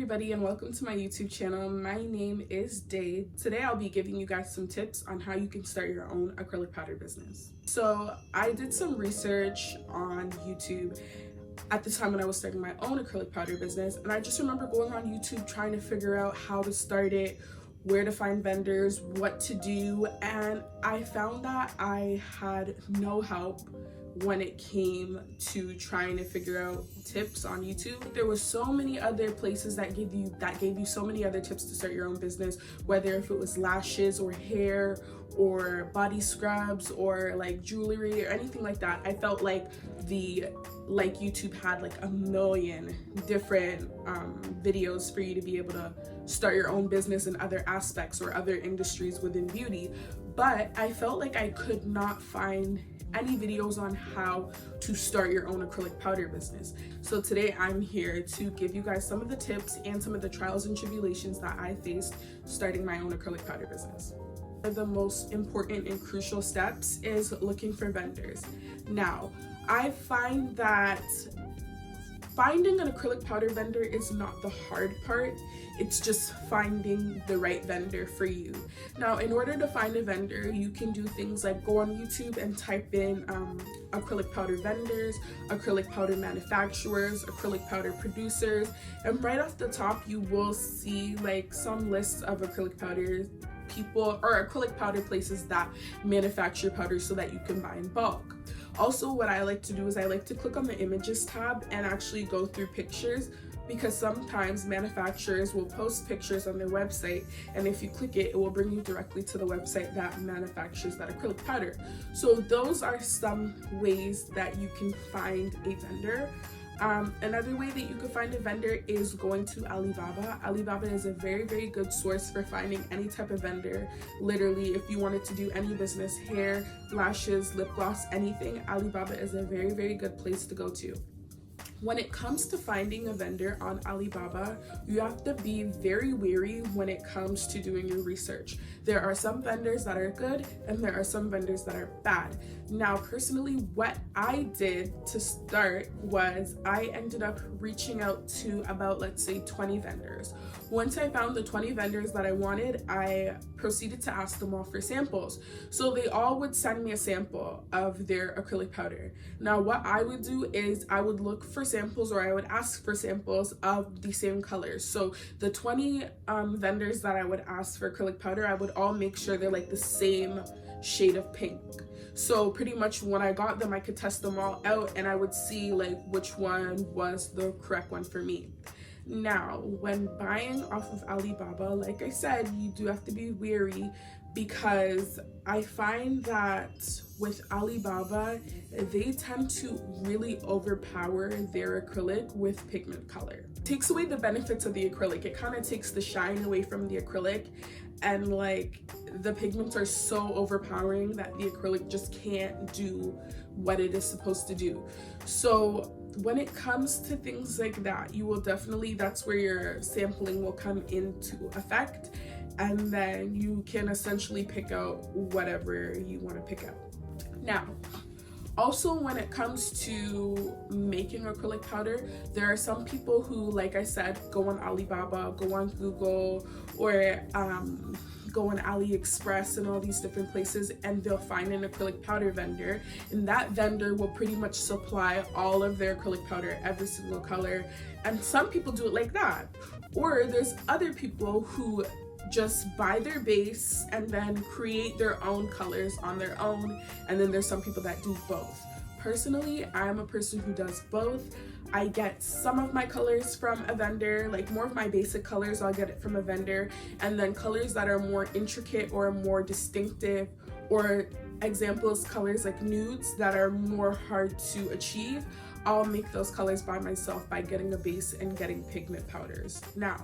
everybody, and welcome to my YouTube channel. My name is Day. Today I'll be giving you guys some tips on how you can start your own acrylic powder business. So I did some research on YouTube at the time when I was starting my own acrylic powder business, and I just remember going on YouTube trying to figure out how to start it, where to find vendors, what to do, and I found that I had no help when it came to trying to figure out tips on YouTube. There were so many other places that gave you so many other tips to start your own business, whether if it was lashes or hair or body scrubs or like jewelry or anything like that. I felt like YouTube had like a million different videos for you to be able to start your own business in other aspects or other industries within beauty, but I felt like I could not find any videos on how to start your own acrylic powder business. So today I'm here to give you guys some of the tips and some of the trials and tribulations that I faced starting my own acrylic powder business. One of the most important and crucial steps is looking for vendors. Now, I find that finding an acrylic powder vendor is not the hard part. It's just finding the right vendor for you. Now, in order to find a vendor, you can do things like go on YouTube and type in acrylic powder vendors, acrylic powder manufacturers, acrylic powder producers, and right off the top, you will see like some lists of acrylic powder people or acrylic powder places that manufacture powders so that you can buy in bulk. Also, what I like to do is I like to click on the images tab and actually go through pictures, because sometimes manufacturers will post pictures on their website, and if you click it, it will bring you directly to the website that manufactures that acrylic powder. So those are some ways that you can find a vendor. Another way that you can find a vendor is going to Alibaba. Alibaba is a very, very good source for finding any type of vendor. Literally, if you wanted to do any business, hair, lashes, lip gloss, anything, Alibaba is a very, very good place to go to. When it comes to finding a vendor on Alibaba, you have to be very wary when it comes to doing your research. There are some vendors that are good and there are some vendors that are bad. Now, personally, what I did to start was I ended up reaching out to about, let's say, 20 vendors. Once I found the 20 vendors that I wanted, I proceeded to ask them all for samples. So they all would send me a sample of their acrylic powder. Now, what I would do is I would look for samples, or I would ask for samples of the same colors. So the 20 vendors that I would ask for acrylic powder, I would all make sure they're like the same shade of pink. So pretty much when I got them, I could test them all out and I would see like which one was the correct one for me. Now, when buying off of Alibaba, like I said, you do have to be wary, because I find that with Alibaba, they tend to really overpower their acrylic with pigment color. It takes away the benefits of the acrylic. It kind of takes the shine away from the acrylic, and like the pigments are so overpowering that the acrylic just can't do what it is supposed to do. So when it comes to things like that, you will definitely, that's where your sampling will come into effect, and then you can essentially pick out whatever you want to pick out. Now, also when it comes to making acrylic powder, there are some people who, like I said, go on Alibaba, go on Google, or go on AliExpress and all these different places, and they'll find an acrylic powder vendor, and that vendor will pretty much supply all of their acrylic powder, every single color. And some people do it like that. Or there's other people who just buy their base and then create their own colors on their own, and then there's some people that do both. Personally, I'm a person who does both. I get some of my colors from a vendor, like more of my basic colors, I'll get it from a vendor, and then colors that are more intricate or more distinctive, or examples, colors like nudes that are more hard to achieve, I'll make those colors by myself by getting a base and getting pigment powders. Now,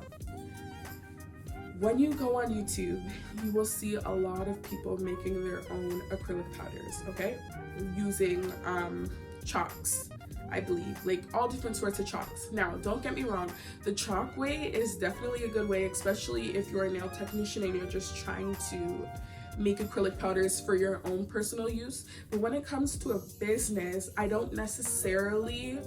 when you go on YouTube, you will see a lot of people making their own acrylic powders, okay? Using chalks, I believe, like all different sorts of chalks. Now, don't get me wrong, the chalk way is definitely a good way, especially if you're a nail technician and you're just trying to make acrylic powders for your own personal use. But when it comes to a business, I don't necessarily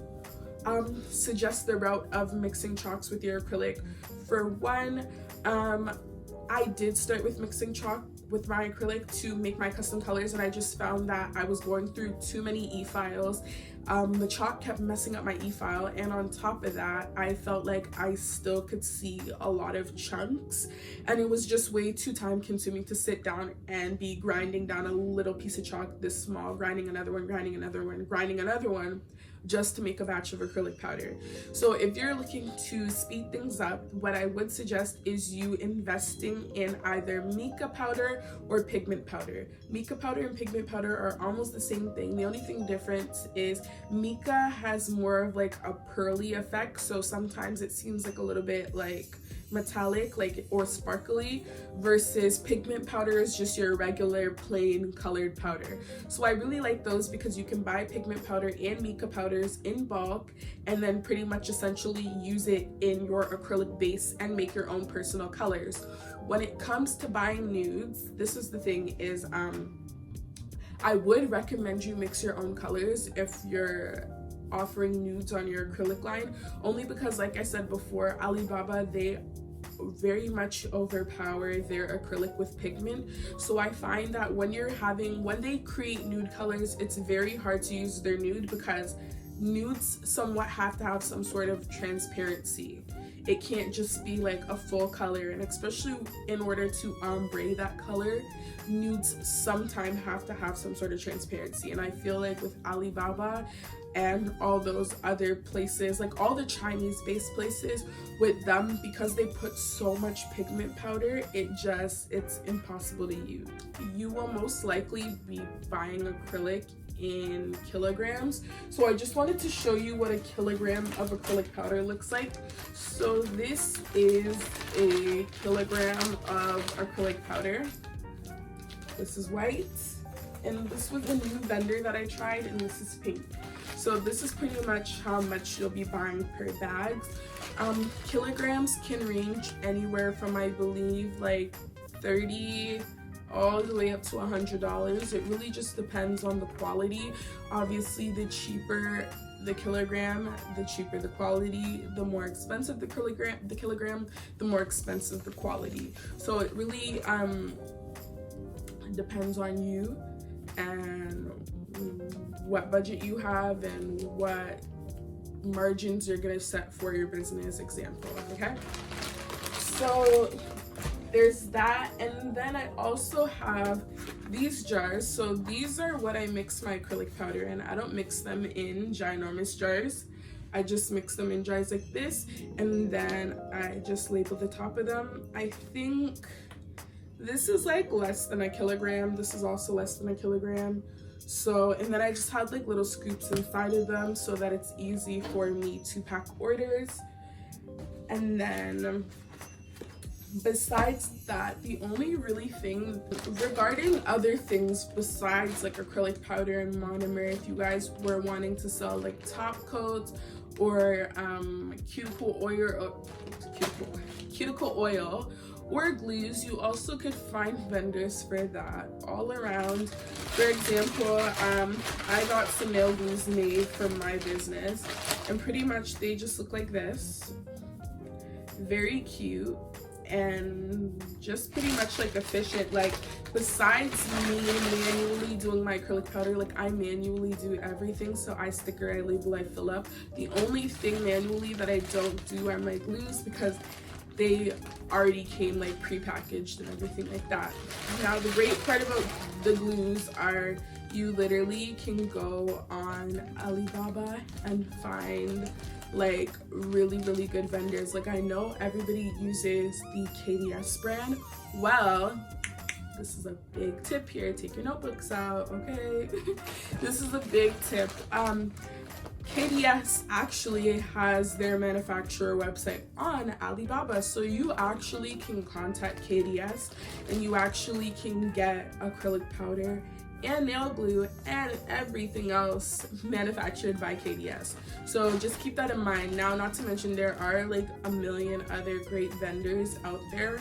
suggest the route of mixing chalks with your acrylic. For one, I did start with mixing chalk with my acrylic to make my custom colors, and I just found that I was going through too many e-files. The chalk kept messing up my e-file, and on top of that, I felt like I still could see a lot of chunks, and it was just way too time consuming to sit down and be grinding down a little piece of chalk this small, grinding another one, grinding another one, grinding another one, just to make a batch of acrylic powder. So if you're looking to speed things up, what I would suggest is you investing in either mica powder or pigment powder. Mica powder and pigment powder are almost the same thing. The only thing different is mica has more of like a pearly effect, so sometimes it seems like a little bit like metallic, like, or sparkly, versus pigment powder is just your regular plain colored powder. So I really like those because you can buy pigment powder and mica powders in bulk and then pretty much essentially use it in your acrylic base and make your own personal colors. When it comes to buying nudes, this is the thing is I would recommend you mix your own colors if you're offering nudes on your acrylic line, only because, like I said before, Alibaba, they very much overpower their acrylic with pigment. So I find that when they create nude colors, it's very hard to use their nude because nudes somewhat have to have some sort of transparency. It can't just be like a full color, and especially in order to ombre that color, nudes sometimes have to have some sort of transparency. And I feel like with Alibaba and all those other places, like all the Chinese based places, with them, because they put so much pigment powder, it's impossible to use. You will most likely be buying acrylic in kilograms, so I just wanted to show you what a kilogram of acrylic powder looks like. So this is a kilogram of acrylic powder. This is white, and this was a new vendor that I tried, and this is pink. So this is pretty much how much you'll be buying per bag. Kilograms can range anywhere from, I believe, like $30 all the way up to $100. It really just depends on the quality. Obviously, the cheaper the kilogram, the cheaper the quality. The more expensive the kilogram, the more expensive the quality. So it really depends on you and what budget you have and what margins you're gonna set for your business example. Okay, so there's that. And then I also have these jars. So these are what I mix my acrylic powder in. I don't mix them in ginormous jars. I just mix them in jars like this, and then I just label the top of them. I think this is like less than a kilogram. This is also less than a kilogram. So, and then I just had like little scoops inside of them so that it's easy for me to pack orders. And then besides that, the only really thing regarding other things besides like acrylic powder and monomer, if you guys were wanting to sell like top coats or cuticle oil or glues, you also could find vendors for that all around. For example, I got some nail glues made for my business, and pretty much they just look like this. Very cute and just pretty much like efficient. Like, besides me manually doing my acrylic powder, like I manually do everything. So I sticker, I label, I fill up. The only thing manually that I don't do are my glues because they already came like pre-packaged and everything like that. Now the great part about the glues are you literally can go on Alibaba and find like really good vendors. Like, I know everybody uses the KDS brand. Well, this is a big tip here. Take your notebooks out, okay? This is a big tip. KDS actually has their manufacturer website on Alibaba, so you actually can contact KDS and you actually can get acrylic powder and nail glue and everything else manufactured by KDS. So just keep that in mind. Now, not to mention there are like a million other great vendors out there.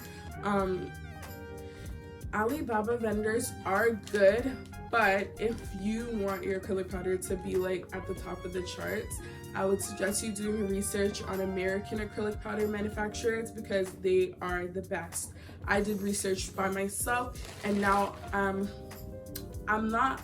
Alibaba vendors are good, But if you want your acrylic powder to be like at the top of the charts, I would suggest you doing research on American acrylic powder manufacturers because they are the best. I did research by myself, and now I'm not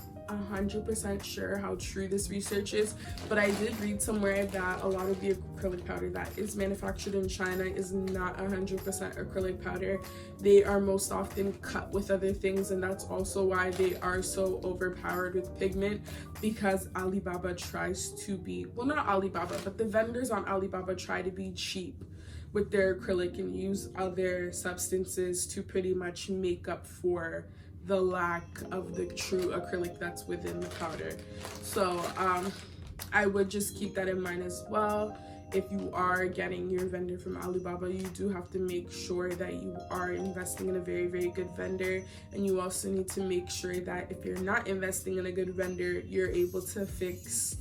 100% sure how true this research is, but I did read somewhere that a lot of the acrylic powder that is manufactured in China is not 100% acrylic powder. They are most often cut with other things, and that's also why they are so overpowered with pigment, because Alibaba tries to be, well, not Alibaba, but the vendors on Alibaba try to be cheap with their acrylic and use other substances to pretty much make up for the lack of the true acrylic that's within the powder. So I would just keep that in mind as well. If you are getting your vendor from Alibaba, you do have to make sure that you are investing in a very, very good vendor. And you also need to make sure that if you're not investing in a good vendor, you're able to fix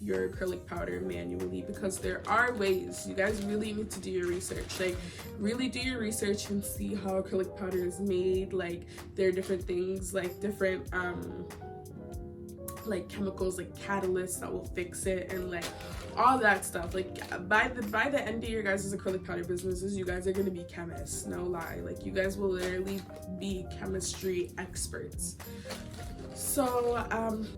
your acrylic powder manually, because there are ways. You guys really need to do your research. Like, really do your research and see how acrylic powder is made. Like, there are different things, like different like chemicals, like catalysts that will fix it, and like all that stuff. Like by the end of your guys' acrylic powder businesses, you guys are gonna be chemists, no lie. Like, you guys will literally be chemistry experts. So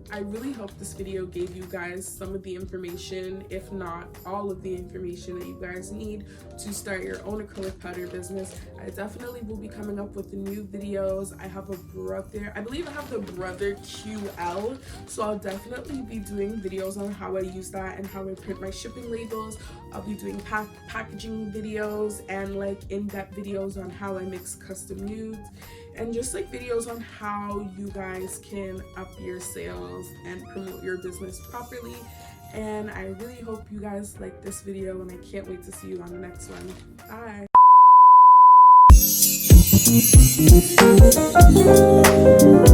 I really hope this video gave you guys some of the information, if not all of the information that you guys need to start your own acrylic powder business. I definitely will be coming up with new videos. I have a brother, I believe I have the brother QL, so I'll definitely be doing videos on how I use that and how I print my shipping labels. I'll be doing packaging videos and like in-depth videos on how I mix custom nudes, and just like videos on how you guys can up your sales and promote your business properly. And I really hope you guys like this video, and I can't wait to see you on the next one. Bye.